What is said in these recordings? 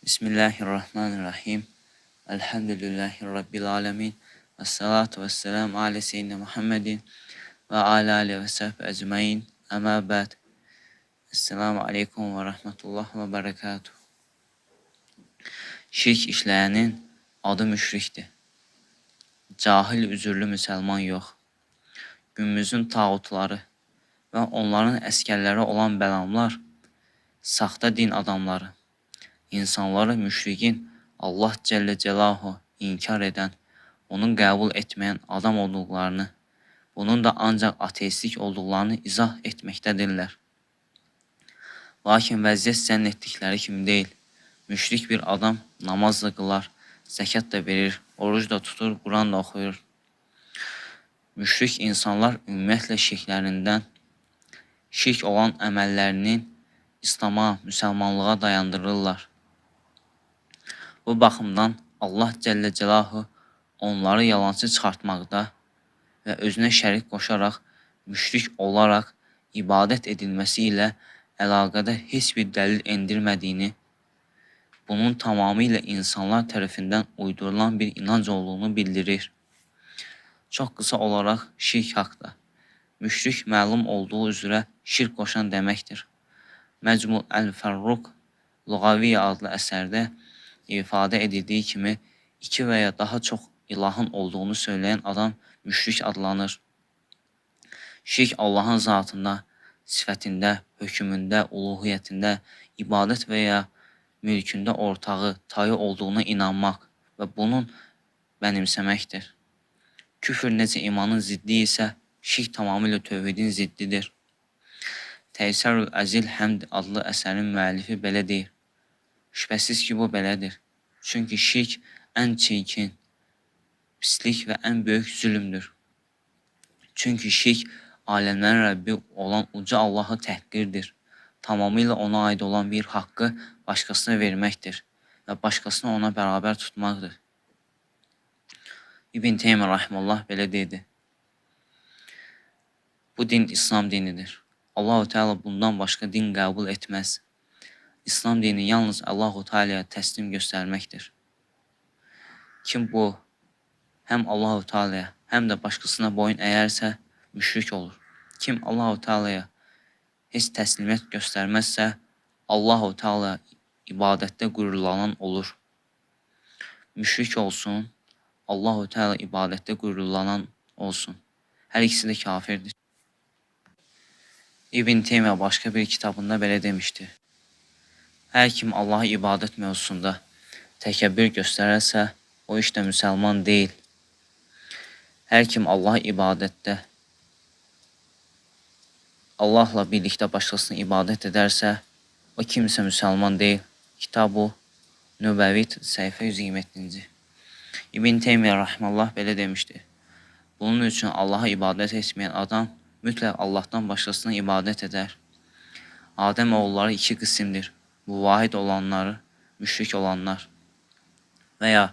Bismillahirrahmanirrahim. Elhamdülillahi Rabbil alemin. Vessalatu vesselamu ala seyyidina Muhammedin ve ala alihi ve sahbihi ecmain. Ama ba'd. Esselamu aleykum ve rahmetullah ve berekatuhu. Şirk işləyənin adı müşrikdir. Cahil, üzürlü müsəlman yox. Günümüzün tağutları və onların əskərləri olan bəlamlar, saxta din adamları, insanları müşrikin Allah Cəllə Cəlahu inkar edən, onu qəbul etməyən adam olduqlarını, bunun da ancaq ateistlik olduqlarını izah etməkdədirlər. Lakin vəziyyət zənn etdikləri kimi deyil. Müşrik bir adam namaz da qılar, zəkat da verir, oruc da tutur, Quran da oxuyur. Müşrik insanlar ümumiyyətlə şirklərindən, şirk olan əməllərinin İslama, müsəlmanlığa dayandırırlar. Bu baxımdan Allah Cəllə Cəlahu onları yalançı çıxartmaqda və özünə şərik qoşaraq, müşrik olaraq ibadət edilməsi ilə əlaqədə heç bir dəlil endirmədiyini, bunun tamamilə insanlar tərəfindən uydurulan bir inanc olduğunu bildirir. Çox qısa olaraq şirk haqda. Müşrik məlum olduğu üzrə şirk qoşan deməkdir. Məcmu Əl-Fərruq Luğaviyyə adlı əsərdə ifadə edildiyi kimi, iki və ya daha çox ilahın olduğunu söyləyən adam müşrik adlanır. Şirk Allahın zatında, sifətində, hökmündə, uluhiyyətində, ibadət və ya mülkündə ortağı, tayı olduğuna inanmaq və bunun mənimsəməkdir. Küfür necə imanın ziddi isə, şirk tamamilə tövhidin ziddidir. Təysərül Əzil Həmd adlı əsərin müəllifi belə deyir. Şübhəsiz ki, bu belədir. Çünki şirk ən çirkin, pislik və ən böyük zülümdür. Çünki şirk aləmlərin Rəbbi olan uca Allahı təhqirdir. Tamamilə ona aid olan bir haqqı başqasına verməkdir və başqasını ona bərabər tutmaqdır. İbn Teymiyyə Rahimullah belə dedi. Bu din İslam dinidir. Allah-u Teala bundan başqa din qəbul etməz. İslam dini yalnız Allah-u Teala'ya təslim göstərməkdir. Kim bu, həm Allah-u Teala'ya, həm də başqasına boyun əyərsə, müşrik olur. Kim Allah-u Teala'ya heç təslimiyyət göstərməzsə, Allah-u Teala ibadətdə qürurlanan olur. Müşrik olsun, Allah-u Teala ibadətdə qürurlanan olsun. Hər ikisi də kafirdir. İbn Teymiyyə başqa bir kitabında belə demişdir. Hər kim Allah'a ibadət mövzusunda təkəbbür göstərərsə, o işdə müsəlman deyil. Hər kim Allah'a ibadətdə Allahla birlikdə başqasına ibadət edərsə, o kimsə müsəlman deyil. Kitab-ı Nübəvit, səhifə 127-ci. İbn Teymiyyə Rahimullah belə demişdir. Bunun üçün Allah'a ibadət etməyən adam mütləq Allahdan başqasına ibadət edər. Adəm oğulları iki qismdir. Muvahid olanları, müşrik olanlar və ya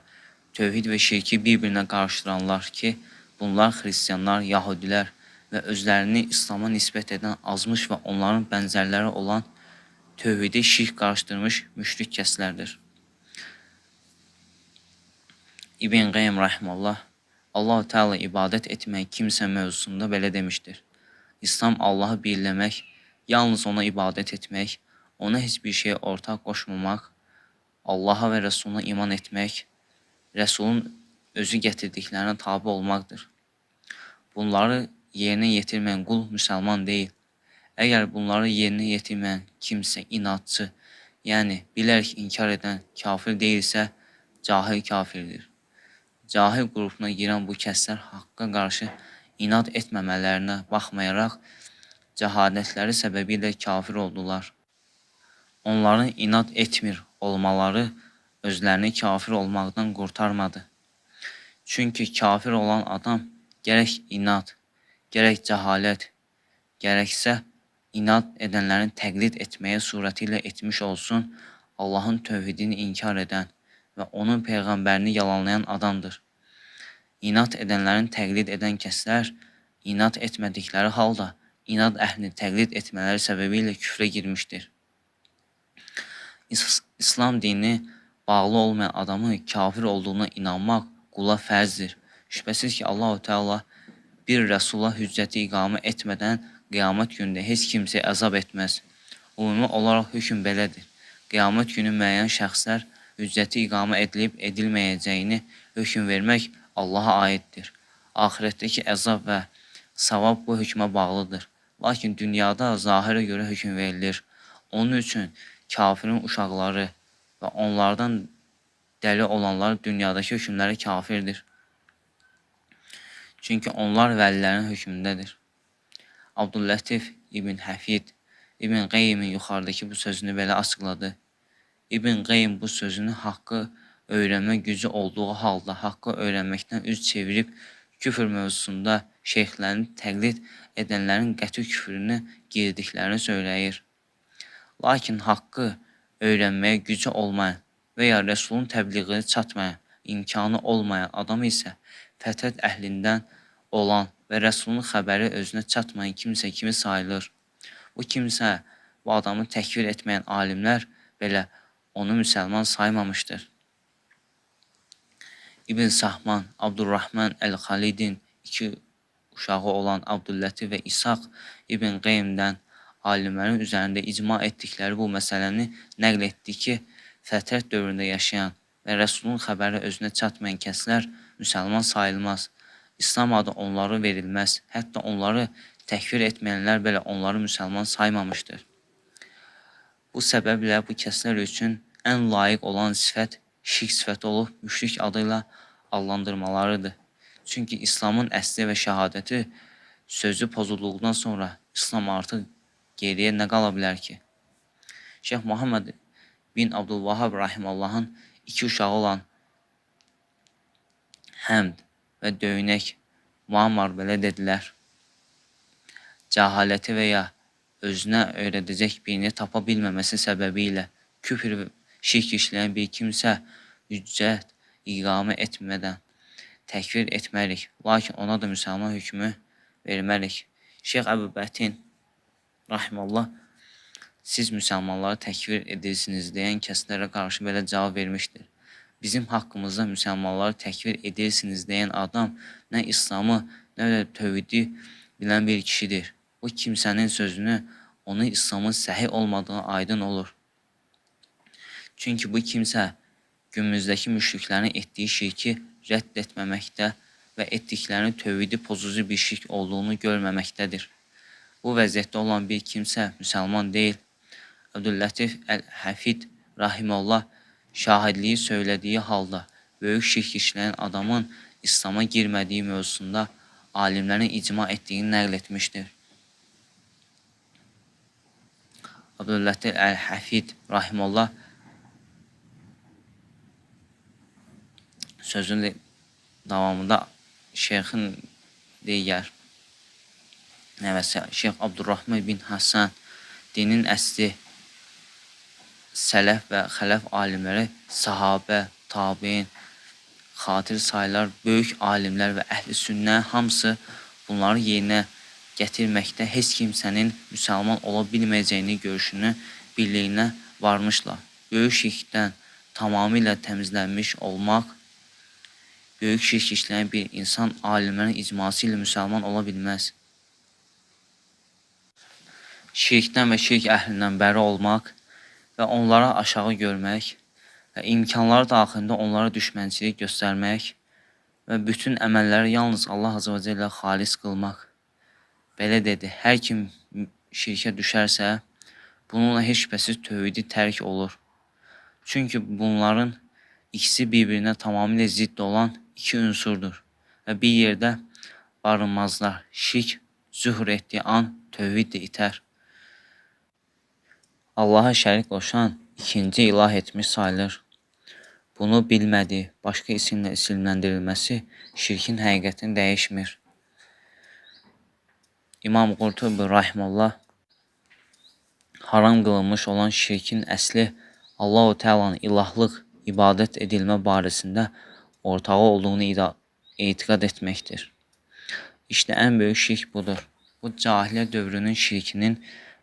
tövhid və şirki bir-birinə qarışdıranlar ki, bunlar xristiyanlar, yahudilər və özlərini İslama nisbət edən azmış və onların bənzərləri olan tövhidi şirk qarışdırmış müşrik kəslərdir. İbn Qeym Rahimullah Allah-u Teala ibadət etmək kimsə mövzusunda belə demişdir. İslam Allahı birləmək, yalnız ona ibadət etmək, ona heç bir şeyə ortaq qoşmamaq, Allaha və Rəsuluna iman etmək, Rəsulun özü gətirdiklərinə tabi olmaqdır. Bunları yerinə yetirməyən qul müsəlman deyil. Əgər bunları yerinə yetirməyən kimsə inatçı, yəni bilərək inkar edən kafir deyilsə, cahil kafirdir. Cahil qrupuna girən bu kəslər haqqa qarşı inat etməmələrinə baxmayaraq, cəhalətləri səbəbilə kafir oldular. Onların inat etmir olmaları özlərini kafir olmaqdan qurtarmadı. Çünki kafir olan adam gərək inat, gərək cəhalət, gərəksə inat edənlərin təqlid etməyə surəti ilə etmiş olsun, Allahın tövhidini inkar edən və onun peyğəmbərini yalanlayan adamdır. İnat edənlərin təqlid edən kəslər, inat etmədikləri halda inat əhlini təqlid etmələri səbəbilə küfrə girmişdir. İslam dini bağlı olmayan adamın kafir olduğuna inanmaq qula fərzdir. Şübhəsiz ki, Allahu Teala bir Rəsula hüccəti iqamə etmədən qiyamət günündə heç kimsə əzab etməz. Ümumi olaraq hökm belədir. Qiyamət günü müəyyən şəxslər hüccəti iqamə edilib edilməyəcəyini hökm vermək Allaha aiddir. Axirətdəki əzab və savab bu hökmə bağlıdır. Lakin dünyada zahirə görə hökm verilir. Onun üçün kafirin uşaqları və onlardan dəli olanlar dünyadakı hökmlərə kafirdir. Çünki onlar vəlilərin hökmündədir. Abdüllətif İbn Həfid İbn Qeyyimin yuxarıdakı bu sözünü belə açıqladı. İbn Qeyyim bu sözünü haqqı öyrənmə gücü olduğu halda haqqı öyrənməkdən üz çevirib küfür mövzusunda şeyxlərini təqlid edənlərin qəti küfrünü girdiklərini söyləyir. Lakin haqqı öyrənməyə gücü olmayan və ya Rəsulun təbliğini çatmayan, imkanı olmayan adam isə fətrət əhlindən olan və Rəsulun xəbəri özünə çatmayan kimsə kimi sayılır. Bu kimsə, bu adamı təkfir etməyən alimlər belə onu müsəlman saymamışdır. İbn Sahman, Abdurrahman Əl-Xalidin iki uşağı olan Abdüllətif və İshaq İbn Qeymdən alimlərin üzərində icma etdikləri bu məsələni nəql etdi ki, fətrət dövründə yaşayan və Rəsulun xəbəri özünə çatmayan kəslər müsəlman sayılmaz. İslam adı onları verilməz. Hətta onları təkfir etməyənlər belə onları müsəlman saymamışdır. Bu səbəblə bu kəslər üçün ən layiq olan sifət şirk sifəti olub müşrik adıyla adlandırmalarıdır. Çünki İslamın əsli və şəhadəti sözü pozulduqdan sonra İslam artıq geriyə nə qala bilər ki? Şeyx Muhammed bin Abdülvahhab Rahimallahın iki uşağı olan Həmd və Döynək Muammar belə dedilər. Cəhaləti və ya özünə öyrədəcək birini tapa bilməməsi səbəbi ilə küfr və şirk işləyən bir kimsə hüccət iqamə etmədən təkfir etmərik. Lakin ona da müsəlman hökmü vermərik. Şeyx Əbu Bətin Rahimallah siz müsəlmanları təkfir edirsiniz deyən kəslərə qarşı belə cavab vermişdir. Bizim haqqımızda müsəlmanları təkfir edirsiniz deyən adam nə İslamı, nə də tövhidi bilən bir kişidir. Bu kimsənin sözünü onun İslamın səhih olmadığına aydın olur. Çünki bu kimsə günümüzdəki müşriklərin etdiyi şirki rədd etməməkdə və etdiklərinin tövhidi pozucu bir şirk olduğunu görməməkdədir. Bu vəziyyətdə olan bir kimsə müsəlman deyil. Abdüllətif Əl-Həfid Rahimullah şahidliyi söylədiyi halda böyük şirk işləyən adamın İslam'a girmədiyi mövzusunda alimlərin icma etdiyini nəql etmişdir. Abdüllətif Əl-Həfid Rahimullah sözün davamında şeyxin deyər nəvəsi Şeyx Abdurrahman bin Hasan dinin əsli sələf və xələf alimləri sahabə, tabiin, xatir sayılar, böyük alimlər və əhli sünnə hamısı bunları yerinə gətirməkdə heç kimsənin müsəlman ola bilməyəcəyini görüşünü birliyinə varmışlar. Böyük şirkdən tamamilə təmizlənmiş olmaq, böyük şirk işləyən bir insan alimlərin icması ilə müsəlman ola bilməz. Şirkdən və şirk əhlindən bəri olmaq və onlara aşağı görmək və imkanları daxilində onlara düşmənçilik göstərmək və bütün əməlləri yalnız Allah Azə və Cəllə xalis qılmaq. Belə dedi, hər kim şirkə düşərsə, bununla heç şübhəsiz tövhidi tərk olur. Çünki bunların ikisi bir-birinə tamamilə zidd olan iki unsurdur və bir yerdə barınmazlar. Şirk zühur etdiyi an tövhid də itər. Allaha şərik qoşan ikinci ilah etmiş sayılır. Bunu bilmədiyi, başqa isimlə isimləndirilməsi şirkin həqiqətini dəyişmir. İmam Qurtubi Rahimullah haram qılınmış olan şirkin əsli Allah-u Teala'nın ilahlıq, ibadət edilmə barəsində ortağı olduğunu etiqad etməkdir. İşte ən böyük şirk budur. Bu cahiliyə dövrünün şirkinin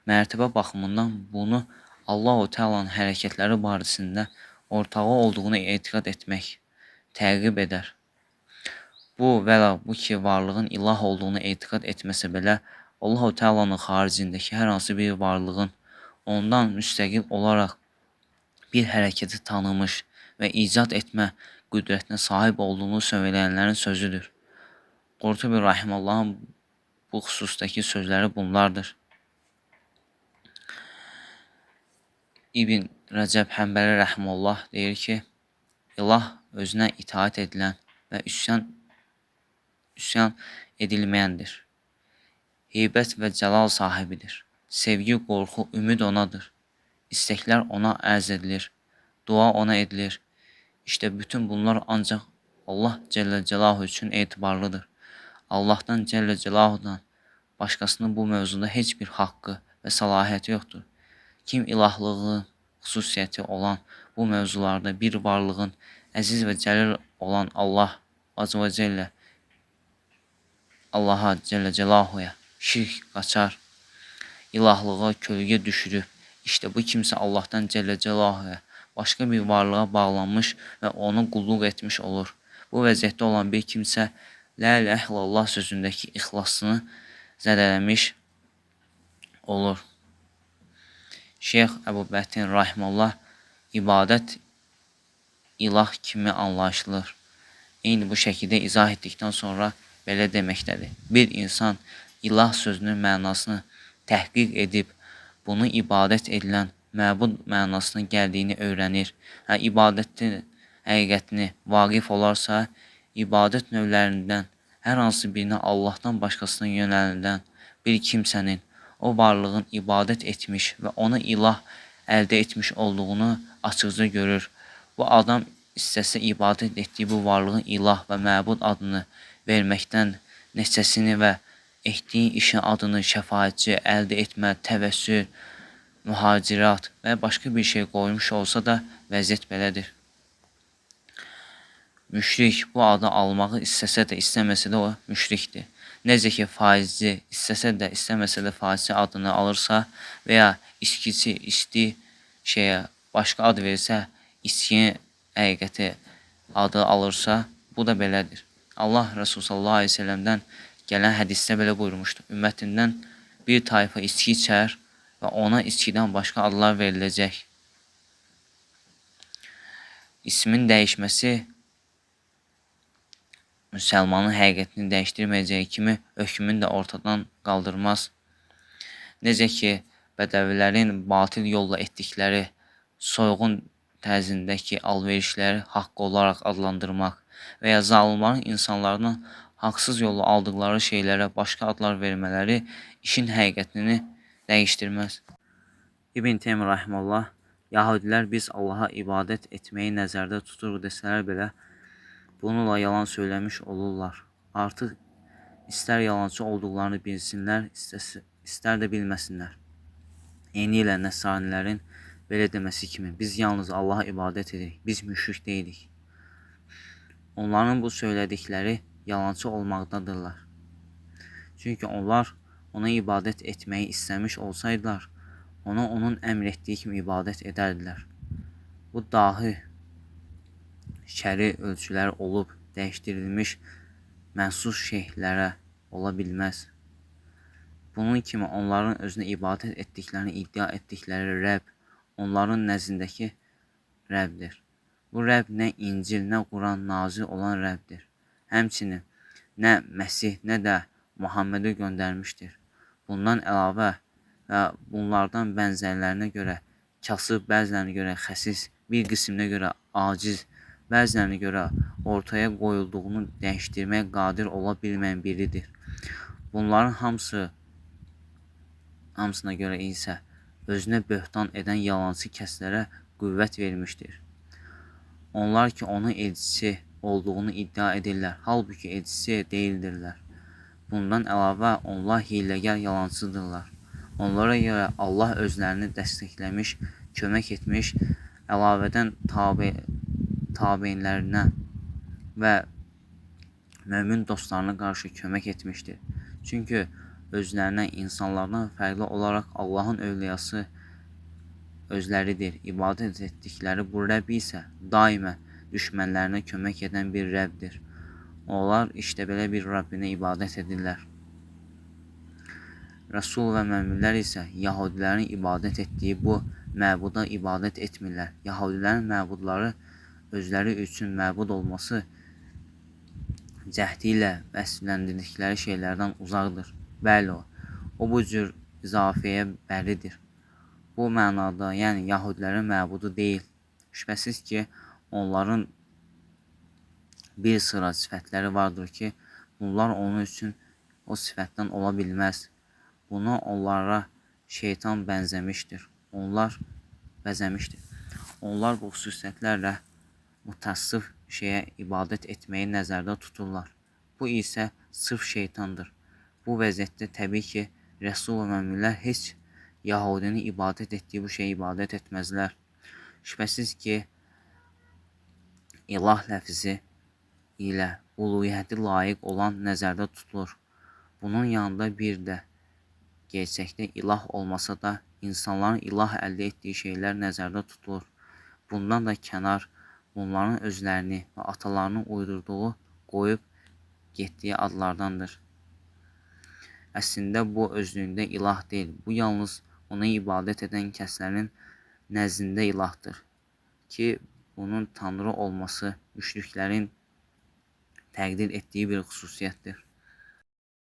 mərtəbə baxımından bunu Allah-u Teala'nın hərəkətləri barəsində ortağı olduğunu etiqad etmək, təqib edər. Bu və bu ki, varlığın ilah olduğunu etiqad etməsə belə, Allah-u Teala'nın xaricindəki hər hansı bir varlığın ondan müstəqil olaraq bir hərəkəti tanımış və icad etmə qüdrətinə sahib olduğunu söyləyənlərin sözüdür. Qurtubi Rahiməllahın bu xüsusdakı sözləri bunlardır. İbn Rəcəb Həmbəli Rəhməllah deyir ki, ilah özünə itaat edilən və üsyan edilməyəndir. Heybət və cəlal sahibidir. Sevgi, qorxu, ümid onadır. İstəklər ona ərz edilir. Dua ona edilir. İşte bütün bunlar ancaq Allah Cəllə Cəlaluhu üçün etibarlıdır. Allahdan Cəllə Cəlaluhudan başqasının bu mövzuda heç bir haqqı və səlahiyyəti yoxdur. Kim ilahlığın xüsusiyyəti olan bu mövzularda bir varlığın əziz və cəlil olan Allah Azə və Cəllə Allaha Cəllə Cəlaluhuya şirk qaçar, ilahlığa kölgə düşürüb. İşte bu kimsə Allahdan Cəllə Cəlaluhuya başqa bir varlığa bağlanmış və onu qulluq etmiş olur. Bu vəziyyətdə olan bir kimsə La ilahe illallah sözündəki ixlasını zədələmiş olur. Şeyx Əbu Bətin Rahiməllah ibadət ilah kimi anlaşılır. Eyni bu şəkildə izah etdikdən sonra belə deməkdədir. Bir insan ilah sözünün mənasını təhqiq edib, bunu ibadət edilən məbud mənasına gəldiyini öyrənir. İbadətin həqiqətini vaqif olarsa, ibadət növlərindən hər hansı birinə Allahdan başqasına yönəlilən bir kimsənin o varlığın ibadət etmiş və onu ilah əldə etmiş olduğunu açıqca görür. Bu adam istəsə ibadət etdiyi bu varlığın ilah və məbud adını verməkdən neçəsini və etdiyi işin adını şəfaətçi, əldə etmə, təvəssül, mühacirat və başqa bir şey qoymuş olsa da vəziyyət belədir. Müşrik bu adı almağı istəsə də, istəməsə də o müşrikdir. Necə ki, faizci istəsə də, istəməsə də faizci adını alırsa və ya içkici, içdi şeyə başqa ad verirsə, içkinin həqiqəti adı alırsa, bu da belədir. Allah Resulü sallallahu aleyhi ve sellem'dən gələn hədisdə belə buyurmuşdur. Ümmətindən bir tayfa içki içər və ona içkidən başqa adlar veriləcək. İsmin dəyişməsi müsəlmanın həqiqətini dəyişdirməyəcəyi kimi hökmünü də ortadan qaldırmaz. Necə ki, bədəvilərin batil yolla etdikləri soyğun tərzindəki alverişləri haqqı olaraq adlandırmaq və ya zalimlərin insanlardan haqsız yolla aldıqları şeylərə başqa adlar vermələri işin həqiqətini dəyişdirməz. İbn Teymiyyə Rahiməllah, Yahudilər biz Allaha ibadət etməyi nəzərdə tuturuq desələr belə, bununla yalan söyləmiş olurlar. Artıq istər yalancı olduqlarını bilsinlər, istər də bilməsinlər. Eyni ilə nəsranilərin belə deməsi kimi, biz yalnız Allaha ibadət edirik, biz müşrik deyilik. Onların bu söylədikləri yalancı olmaqdadırlar. Çünki onlar ona ibadət etməyi istəmiş olsaydılar, ona onun əmr etdiyi kimi ibadət edərdilər. Bu dahi şəri ölçülər olub, dəyişdirilmiş mənsus şeylərə ola bilməz. Bunun kimi onların özünə ibadət etdiklərini iddia etdikləri Rəbb, onların nəzdindəki Rəbbdir. Bu Rəbb nə İncil, nə Quran nazil olan Rəbbdir. Həmçinin nə Məsih, nə də Muhammedə göndərmişdir. Bundan əlavə və bunlardan bənzərlərinə görə kasıb, bəzilərinə görə xəsis, bir qisminə görə aciz, bəzilərinə görə ortaya qoyulduğunu dəyişdirməyə qadir ola bilməyən biridir. Bunların hamısına görə isə özünə böhtan edən yalancı kəslərə qüvvət vermişdir. Onlar ki, onun elçisi olduğunu iddia edirlər, halbuki elçisi deyildirlər. Bundan əlavə onlar hiləgər yalancıdırlar. Onlara görə Allah özlərini dəstəkləmiş, kömək etmiş, əlavədən tabeinlərinə və mömin dostlarına qarşı kömək etmişdir. Çünki özlərinə insanlardan fərqli olaraq Allahın övliyası özləridir. İbadət etdikləri bu Rəbb isə daimə düşmənlərinə kömək edən bir Rəbdir. Onlar işte belə bir Rəbbinə ibadət edirlər. Rəsul və möminlər isə Yahudilərin ibadət etdiyi bu məbuda ibadət etmirlər. Yahudilərin məbudları özləri üçün məbud olması cəhdi ilə vəsfləndirdikləri şeylərdən uzaqdır. Bəli, o bu cür izafəyə bəridir. Bu mənada, yəni Yahudilərin məbudu deyil. Şübhəsiz ki, onların bir sıra sifətləri vardır ki, bunlar onun üçün o sifətdən ola bilməz. Bunu onlara şeytan bənzəmişdir. Onlar bu xüsusiyyətlərlə mütəssif şeyə ibadət etməyi nəzərdə tuturlar. Bu isə sırf şeytandır. Bu vəziyyətdə təbii ki, Rəsul və möminlər heç Yahudinin ibadət etdiyi bu şeyə ibadət etməzlər. Şübhəsiz ki, ilah ləfzi ilə uluhiyyəti layiq olan nəzərdə tutulur. Bunun yanında bir də gerçəkdə ilah olmasa da insanların ilah əldə etdiyi şeylər nəzərdə tutulur. Bundan da kənar bunların özlərini və atalarının uydurduğu, qoyub getdiyi adlardandır. Əslində bu özlüyündə ilah deyil. Bu yalnız ona ibadət edən kəslərin nəzdində ilahdır ki, bunun tanrı olması müşriklərin təqdir etdiyi bir xüsusiyyətdir.